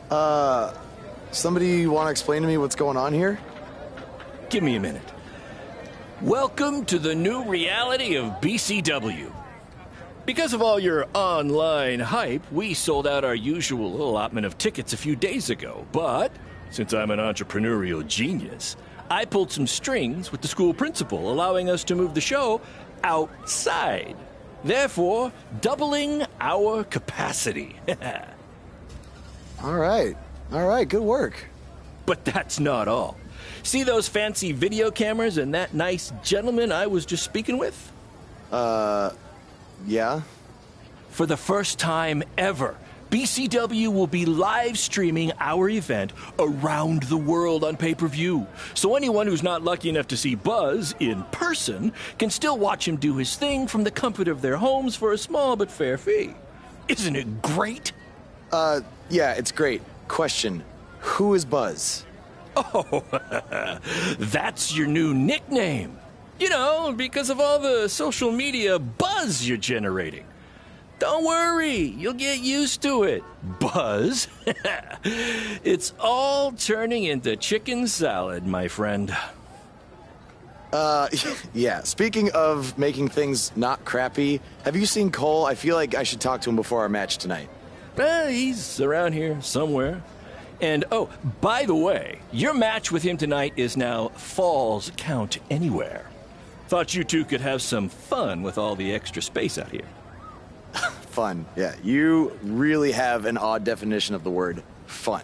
Somebody want to explain to me what's going on here? Give me a minute. Welcome to the new reality of BCW. Because of all your online hype, we sold out our usual allotment of tickets a few days ago. But, since I'm an entrepreneurial genius, I pulled some strings with the school principal, allowing us to move the show outside. Therefore, doubling our capacity. All right, good work. But that's not all. See those fancy video cameras and that nice gentleman I was just speaking with? Yeah? For the first time ever, BCW will be live streaming our event around the world on pay-per-view. So anyone who's not lucky enough to see Buzz in person can still watch him do his thing from the comfort of their homes for a small but fair fee. Isn't it great? Yeah, it's great. Question, who is Buzz? Oh, that's your new nickname. You know, because of all the social media buzz you're generating. Don't worry, you'll get used to it. Buzz? It's all turning into chicken salad, my friend. Yeah, speaking of making things not crappy, have you seen Cole? I feel like I should talk to him before our match tonight. He's around here somewhere. And, oh, by the way, your match with him tonight is now Falls Count Anywhere. Thought you two could have some fun with all the extra space out here. Fun, yeah. You really have an odd definition of the word fun.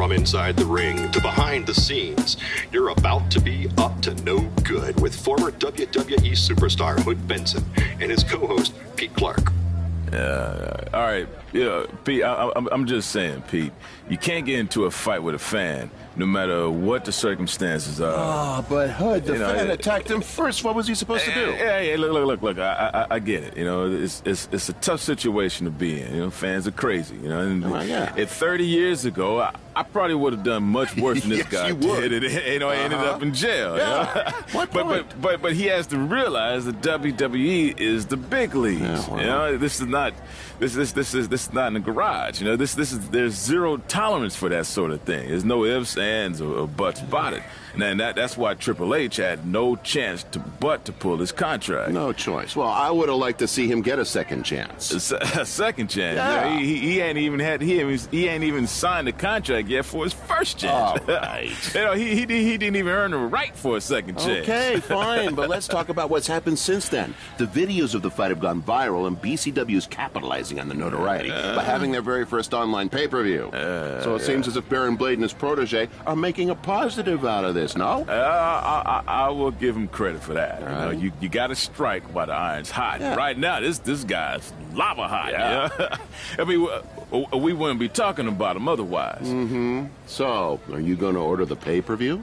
From inside the ring to behind the scenes, you're about to be up to no good with former WWE superstar Hood Benson and his co-host Pete Clark. All right, yeah, Pete, I'm just saying, Pete, you can't get into a fight with a fan, no matter what the circumstances are. Oh, but Hood, the fan attacked him first. What was he supposed to do? Hey, look, I get it. You know, it's a tough situation to be in. You know, fans are crazy. You know, and 30 years ago, I probably would have done much worse than this guy did. And, I ended up in jail. Yeah. You know? But he has to realize that WWE is the big leagues. Yeah, well. You know, this is not in the garage. You know, there's zero tolerance for that sort of thing. There's no ifs, ands, or buts about it. And that's why Triple H had no chance to pull his contract. No choice. Well, I would have liked to see him get a second chance. A second chance. Yeah. You know, he ain't even signed the contract yet for his first chance. All right. You know, he didn't even earn the right for a second chance. Okay, fine, but let's talk about what's happened since then. The videos of the fight have gone viral, and BCW's capitalizing on the notoriety by having their very first online pay-per-view. So it seems as if Baron Blade and his protege are making a positive out of this, no? I will give him credit for that. Right. You know, you got to strike while the iron's hot. Yeah. Right now, this guy's lava hot. Yeah. You know? I mean, we wouldn't be talking about him otherwise. Mm-hmm. So, are you going to order the pay-per-view?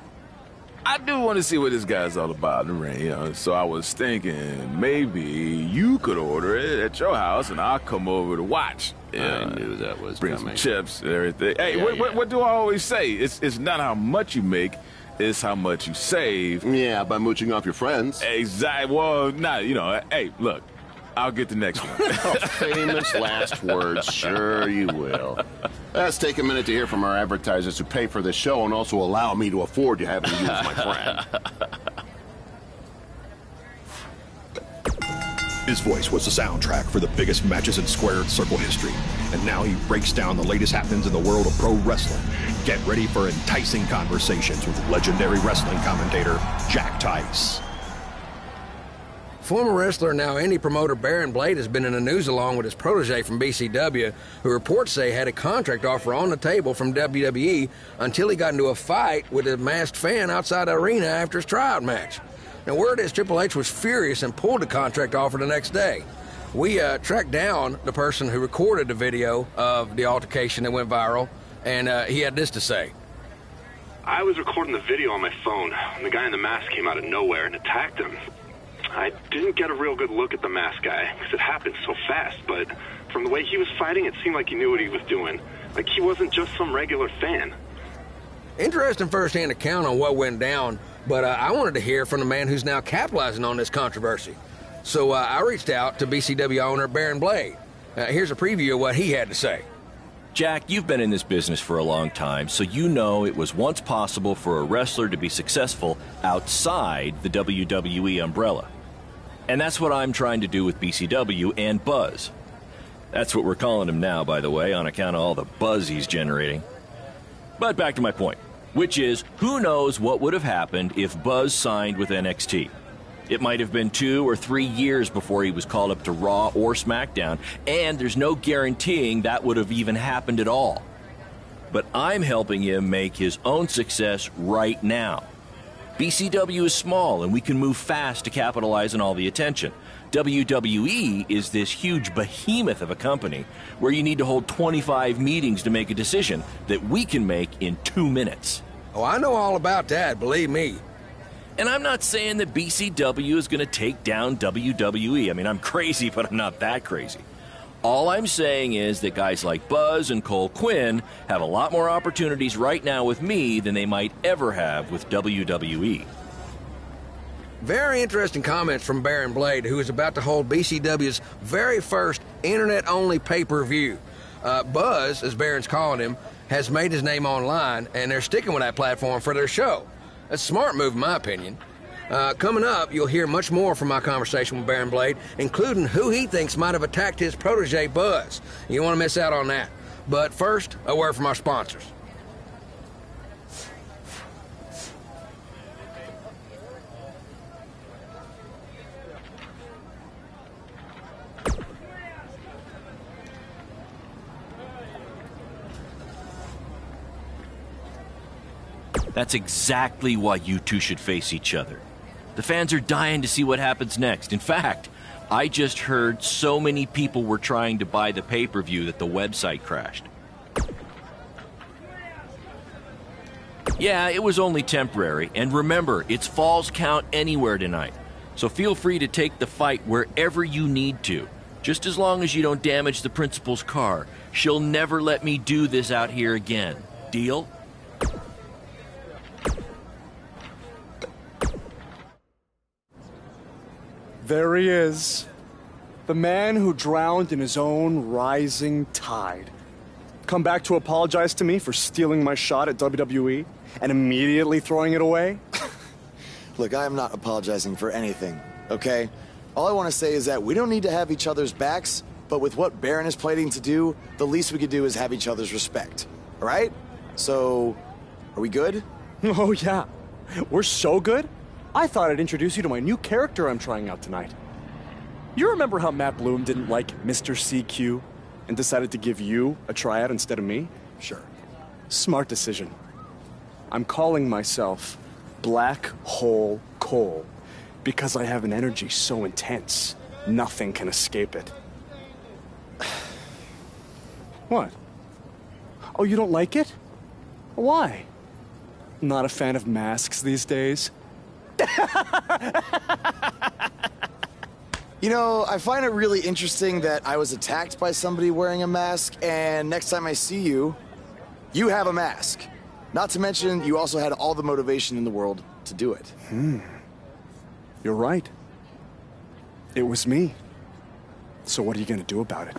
I do want to see what this guy's all about in the ring, you know. So I was thinking maybe you could order it at your house, and I'll come over to watch. I knew that was bring coming. some chips and everything. Hey, Yeah, what do I always say? It's not how much you make, it's how much you save. Yeah, by mooching off your friends. Exactly. Well, you know. Hey, look, I'll get the next one. Famous last words. Sure you will. Let's take a minute to hear from our advertisers who pay for this show and also allow me to afford to have you use my friend. His voice was the soundtrack for the biggest matches in Squared Circle history. And now he breaks down the latest happenings in the world of pro wrestling. Get ready for enticing conversations with legendary wrestling commentator Jack Tice. Former wrestler, now indie promoter Baron Blade has been in the news along with his protege from BCW, who reports say had a contract offer on the table from WWE until he got into a fight with a masked fan outside the arena after his tryout match. Now, word is Triple H was furious and pulled the contract offer the next day. We tracked down the person who recorded the video of the altercation that went viral, and he had this to say. I was recording the video on my phone, and the guy in the mask came out of nowhere and attacked him. I didn't get a real good look at the masked guy, because it happened so fast, but from the way he was fighting, it seemed like he knew what he was doing. Like he wasn't just some regular fan. Interesting first-hand account on what went down, but I wanted to hear from the man who's now capitalizing on this controversy. So I reached out to BCW owner Baron Blade. Here's a preview of what he had to say. Jack, you've been in this business for a long time, so you know it was once possible for a wrestler to be successful outside the WWE umbrella. And that's what I'm trying to do with BCW and Buzz. That's what we're calling him now, by the way, on account of all the buzz he's generating. But back to my point, which is, who knows what would have happened if Buzz signed with NXT? It might have been 2 or 3 years before he was called up to Raw or SmackDown, and there's no guaranteeing that would have even happened at all. But I'm helping him make his own success right now. BCW is small, and we can move fast to capitalize on all the attention. WWE is this huge behemoth of a company where you need to hold 25 meetings to make a decision that we can make in 2 minutes. Oh, I know all about that, believe me. And I'm not saying that BCW is going to take down WWE. I mean, I'm crazy, but I'm not that crazy. All I'm saying is that guys like Buzz and Cole Quinn have a lot more opportunities right now with me than they might ever have with WWE. Very interesting comments from Baron Blade, who is about to hold BCW's very first internet-only pay-per-view. Buzz, as Baron's calling him, has made his name online, and they're sticking with that platform for their show. That's a smart move, in my opinion. Coming up, you'll hear much more from my conversation with Baron Blade, including who he thinks might have attacked his protege, Buzz. You don't want to miss out on that. But first, a word from our sponsors. That's exactly why you two should face each other. The fans are dying to see what happens next. In fact, I just heard so many people were trying to buy the pay-per-view that the website crashed. Yeah, it was only temporary, and remember, it's Falls Count Anywhere tonight. So feel free to take the fight wherever you need to, just as long as you don't damage the principal's car. She'll never let me do this out here again. Deal? There he is. The man who drowned in his own rising tide. Come back to apologize to me for stealing my shot at WWE and immediately throwing it away? Look, I am not apologizing for anything, okay? All I want to say is that we don't need to have each other's backs, but with what Baron is planning to do, the least we could do is have each other's respect. All right? So, are we good? Oh, yeah. We're so good? I thought I'd introduce you to my new character I'm trying out tonight. You remember how Matt Bloom didn't like Mr. CQ and decided to give you a tryout instead of me? Sure. Smart decision. I'm calling myself Black Hole Cole because I have an energy so intense, nothing can escape it. What? Oh, you don't like it? Why? Not a fan of masks these days? You know, I find it really interesting that I was attacked by somebody wearing a mask, and next time I see you, you have a mask. Not to mention, you also had all the motivation in the world to do it. You're right. It was me. So what are you gonna do about it?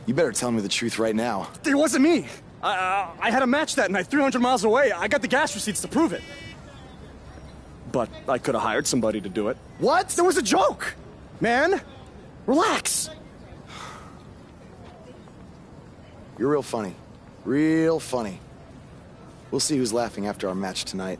You better tell me the truth right now. It wasn't me! I had a match that night, 300 miles away. I got the gas receipts to prove it. But I could have hired somebody to do it. What? That was a joke! Man, relax. You're real funny. Real funny. We'll see who's laughing after our match tonight.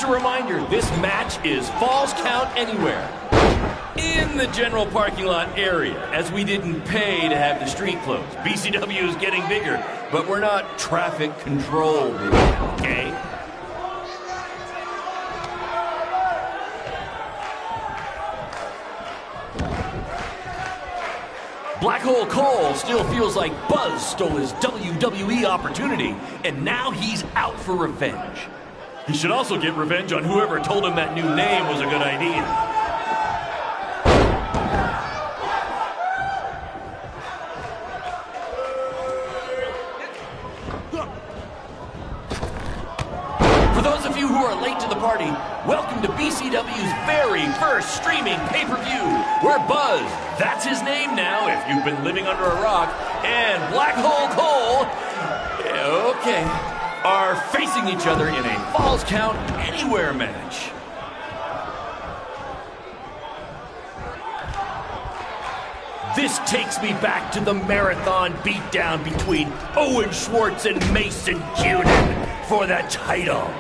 Just a reminder, this match is Falls Count Anywhere. In the general parking lot area, as we didn't pay to have the street closed. BCW is getting bigger, but we're not traffic control big, okay? Black Hole Cole still feels like Buzz stole his WWE opportunity, and now he's out for revenge. He should also get revenge on whoever told him that new name was a good idea. For those of you who are late to the party, welcome to BCW's very first streaming pay-per-view, where Buzz, that's his name now if you've been living under a rock, and Black Hole Cole, okay, are facing each other in a Falls Count Anywhere match. This takes me back to the marathon beatdown between Owen Schwartz and Mason Cunin for the title.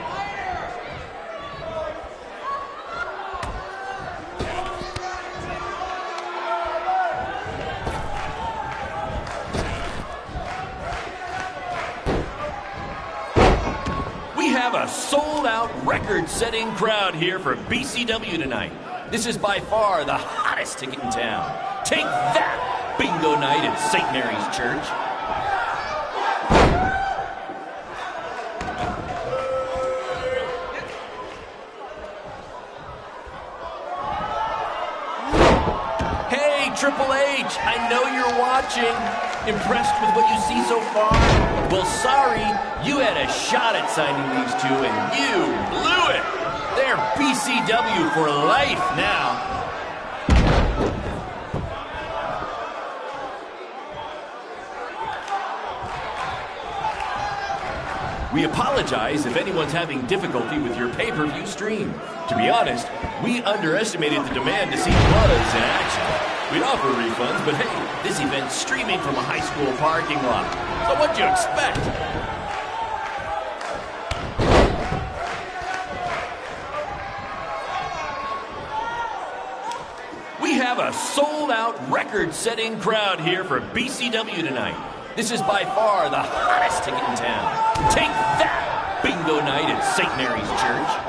We have a sold-out, record-setting crowd here for BCW tonight. This is by far the hottest ticket in town. Take that, bingo night at St. Mary's Church. Hey, Triple H, I know you're watching. Impressed with what you see so far? Well, sorry, you had a shot at signing these two, and you blew it. They're BCW for life now. We apologize if anyone's having difficulty with your pay-per-view stream. To be honest, we underestimated the demand to see Buzz in action. We'd offer refunds, but hey, this event's streaming from a high school parking lot. So what'd you expect? We have a sold-out, record-setting crowd here for BCW tonight. This is by far the hottest ticket in town. Take that, bingo night at St. Mary's Church.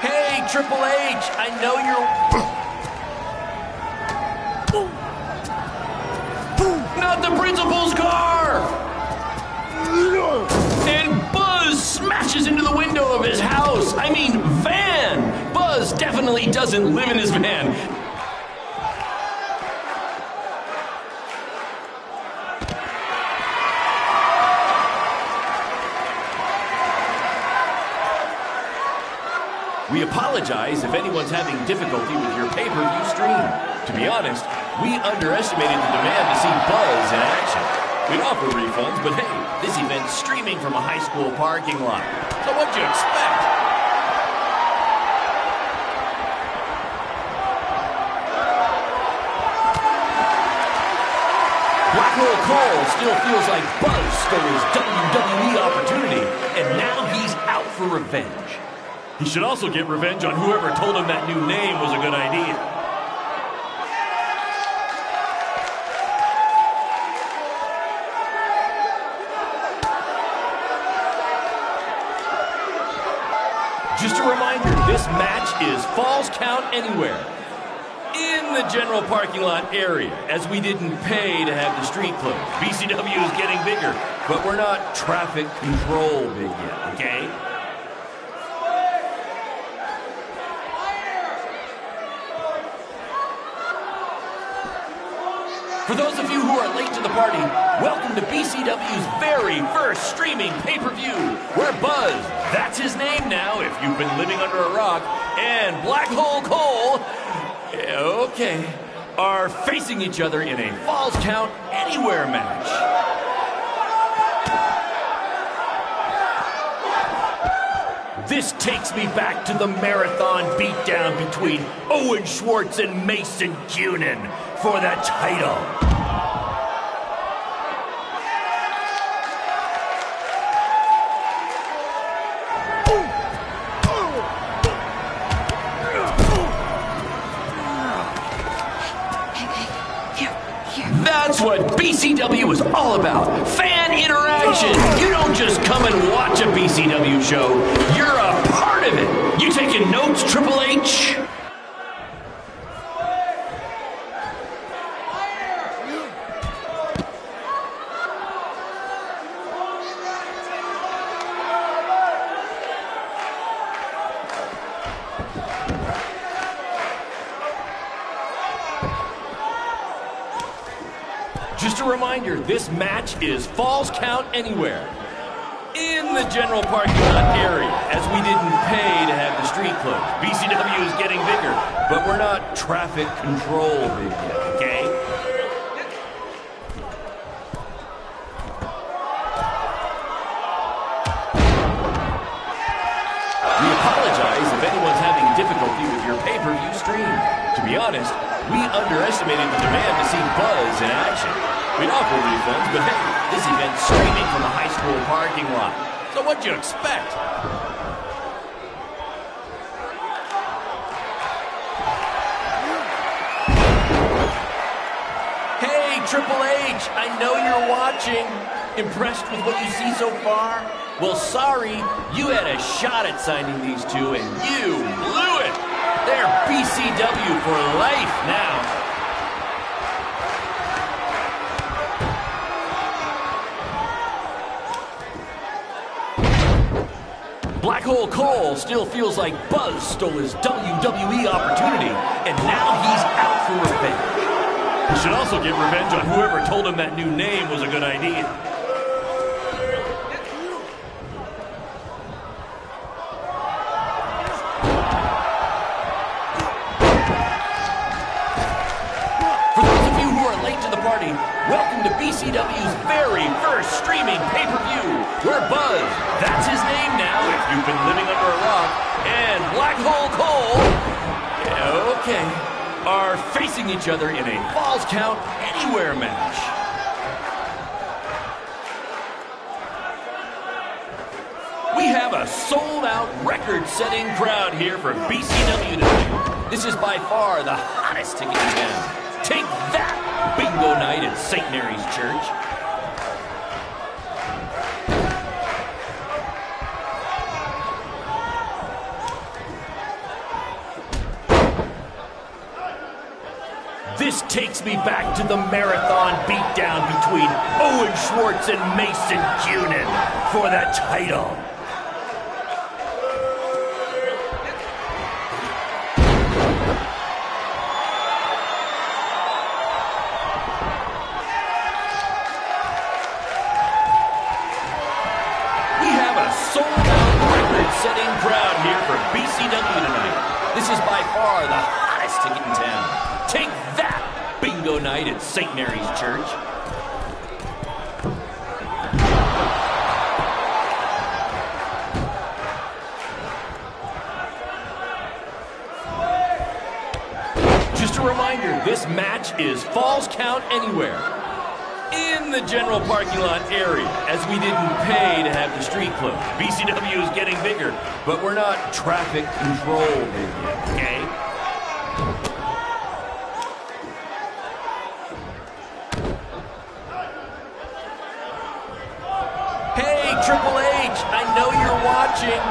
Hey, Triple H, I know you're... Not the principal's car! And Buzz smashes into the window of his house. I mean, van! Buzz definitely doesn't live in his van. We apologize if anyone's having difficulty with your pay-per-view stream. To be honest, we underestimated the demand to see Buzz in action. We'd offer refunds, but hey, this event's streaming from a high school parking lot. So what'd you expect? Black Hole Cole still feels like Buzz stole his WWE opportunity, and now he's out for revenge. He should also get revenge on whoever told him that new name was a good idea. Just a reminder, this match is Falls Count Anywhere. In the general parking lot area, as we didn't pay to have the street closed. BCW is getting bigger, but we're not traffic control big yet, okay? For those of you who are late to the party, welcome to BCW's very first streaming pay-per-view, where Buzz, that's his name now if you've been living under a rock, and Black Hole Cole, okay, are facing each other in a Falls Count Anywhere match. This takes me back to the marathon beatdown between Owen Schwartz and Mason Cunin for the title. That's what BCW is all about. Fan interaction. You don't just come and watch a BCW show. You're a part of it. You taking notes, Triple H? Just a reminder, this match is Falls Count Anywhere in the general parking lot area, as we didn't pay to have the street closed. BCW is getting bigger, but we're not traffic control big yet, okay? We apologize if anyone's having difficulty with your pay-per-view stream. To be honest, we underestimated the demand to see Buzz in action. We'd offer refunds, but hey, this event's streaming from a high school parking lot. So what'd you expect? Hey, Triple H, I know you're watching. Impressed with what you see so far? Well, sorry, you had a shot at signing these two, and you blew it. They're BCW for life now. Black Hole Cole still feels like Buzz stole his WWE opportunity, and now he's out for revenge. He should also get revenge on whoever told him that new name was a good idea. Welcome to BCW's very first streaming pay-per-view, where Buzz, that's his name now if you've been living under a rock, and Black Hole Cole, okay, are facing each other in a Falls Count Anywhere match. We have a sold-out, record-setting crowd here for BCW tonight. This is by far the hottest ticket in town. Take that! Bingo night at St. Mary's Church. This takes me back to the marathon beatdown between Owen Schwartz and Mason Cunin for the title. Setting crowd here for BCW tonight. This is by far the hottest ticket in town. Take that! Bingo night at St. Mary's Church. Just a reminder, this match is Falls Count Anywhere in the general parking lot area, as we didn't pay to have the street closed. BCW is getting bigger, but we're not traffic control big yet, okay? Hey, Triple H, I know you're watching.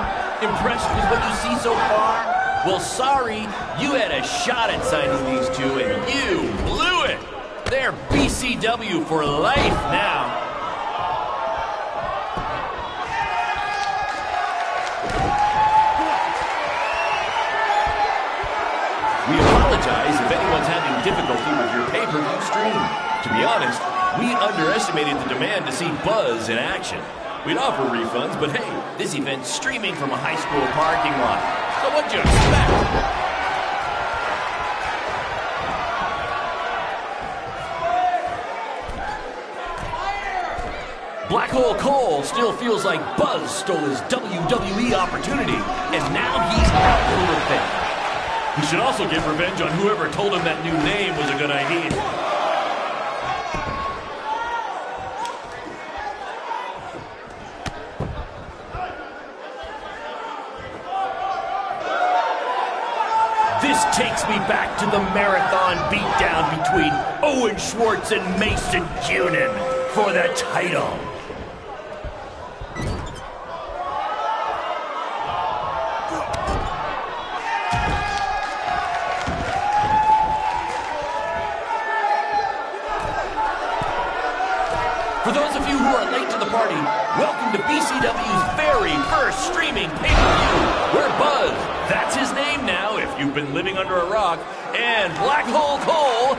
Impressed with what you see so far? Well, sorry, you had a shot at signing these two, and you blew it. They're BCW for life now. We apologize if anyone's having difficulty with your pay-per-view stream. To be honest, we underestimated the demand to see Buzz in action. We'd offer refunds, but hey, this event's streaming from a high school parking lot. So what'd you expect? Black Hole Cole still feels like Buzz stole his WWE opportunity, and now he's out for revenge. He should also get revenge on whoever told him that new name was a good idea. This takes me back to the marathon beatdown between Owen Schwartz and Mason Cunin for the title. For those of you who are late to the party, welcome to BCW's very first streaming pay-per-view, where Buzz, that's his name now if you've been living under a rock, and Black Hole Cole,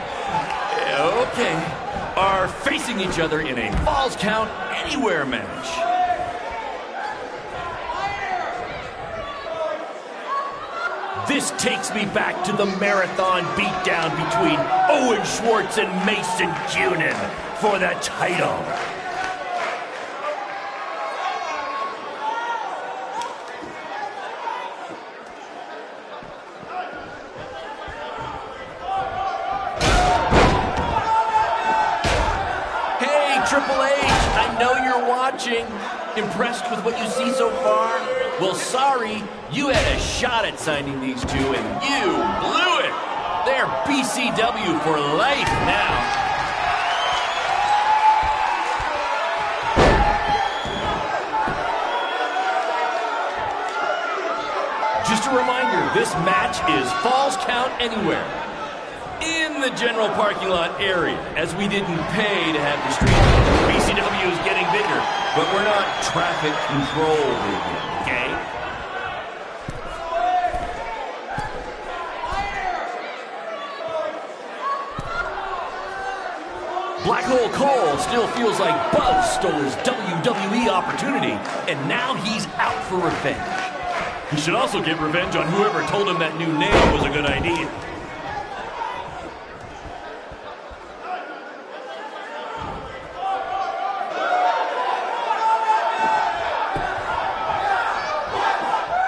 are facing each other in a Falls Count Anywhere match. This takes me back to the marathon beatdown between Owen Schwartz and Mason Cunin for the title. Hey, Triple H, I know you're watching. Impressed with what you see so far? Well, sorry, you had a shot at signing these two, and you blew it. They're BCW for life now. Just a reminder, this match is Falls Count Anywhere in the general parking lot area, as we didn't pay to have the street. BCW is getting bigger, but we're not traffic control bigger, okay? Black Hole Cole still feels like Buzz stole his WWE opportunity, and now he's out for revenge. He should also get revenge on whoever told him that new name was a good idea.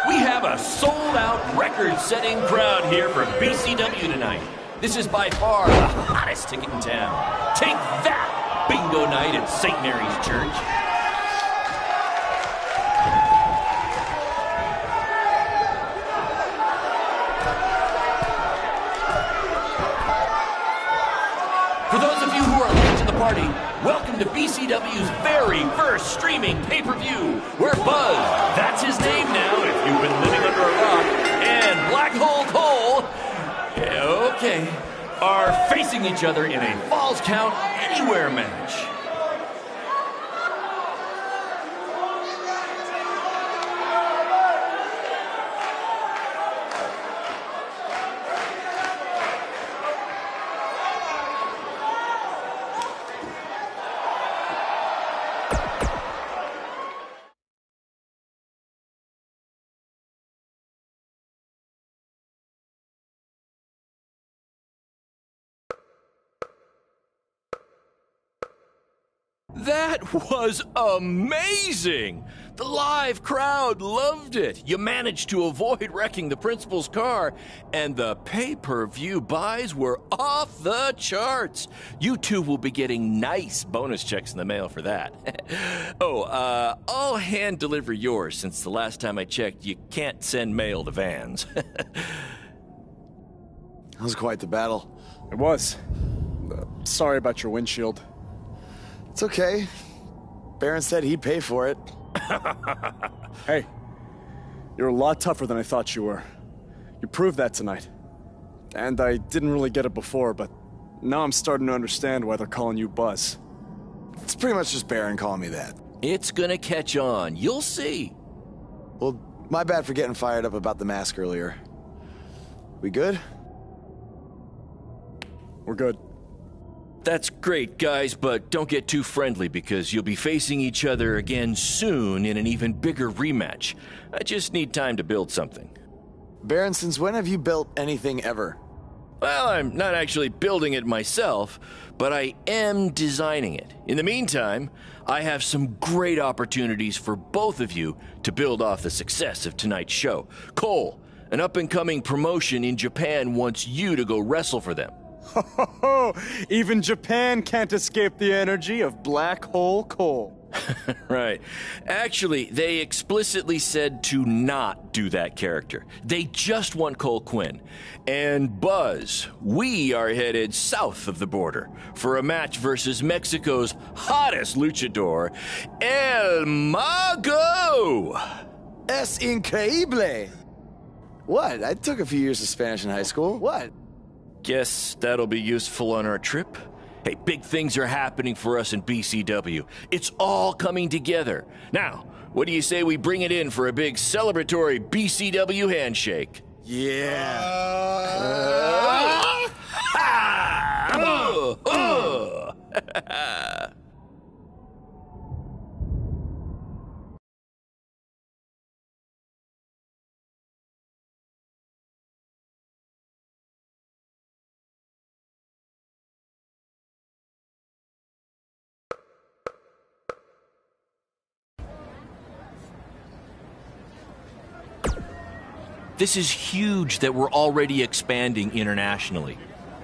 We have a sold-out, record-setting crowd here for BCW tonight. This is by far the hottest ticket in town. Take that, bingo night at St. Mary's Church. For those of you who are late to the party, welcome to BCW's very first streaming pay-per-view, where Buzz, that's his name now if you've been living under a rock, and Black Hole Cole, are facing each other in a Falls Count Anywhere match. That was amazing! The live crowd loved it. You managed to avoid wrecking the principal's car, and the pay-per-view buys were off the charts. You two will be getting nice bonus checks in the mail for that. I'll hand deliver yours, since the last time I checked, you can't send mail to vans. That was quite the battle. It was. Sorry about your windshield. It's okay. Baron said he'd pay for it. Hey, you're a lot tougher than I thought you were. You proved that tonight. And I didn't really get it before, but now I'm starting to understand why they're calling you Buzz. It's pretty much just Baron calling me that. It's gonna catch on. You'll see. Well, my bad for getting fired up about the mask earlier. We good? We're good. That's great, guys, but don't get too friendly because you'll be facing each other again soon in an even bigger rematch. I just need time to build something. Baron, since when have you built anything ever? Well, I'm not actually building it myself, but I am designing it. In the meantime, I have some great opportunities for both of you to build off the success of tonight's show. Cole, an up-and-coming promotion in Japan, wants you to go wrestle for them. Even Japan can't escape the energy of Black Hole Cole. Right. Actually, they explicitly said to not do that character. They just want Cole Quinn. And Buzz, we are headed south of the border for a match versus Mexico's hottest luchador, El Mago! Es increíble! What? I took a few years of Spanish in high school. What? Guess that'll be useful on our trip. Hey, big things are happening for us in BCW. It's all coming together. Now, what do you say we bring it in for a big celebratory BCW handshake? Yeah. This is huge that we're already expanding internationally.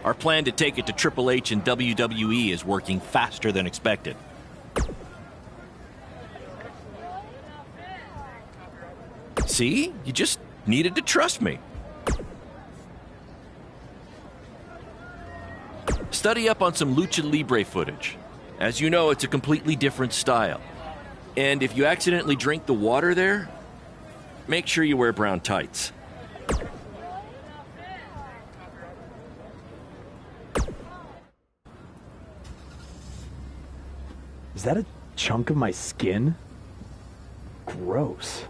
Our plan to take it to Triple H and WWE is working faster than expected. See? You just needed to trust me. Study up on some Lucha Libre footage. As you know, it's a completely different style. And if you accidentally drink the water there, make sure you wear brown tights. Is that a chunk of my skin? Gross.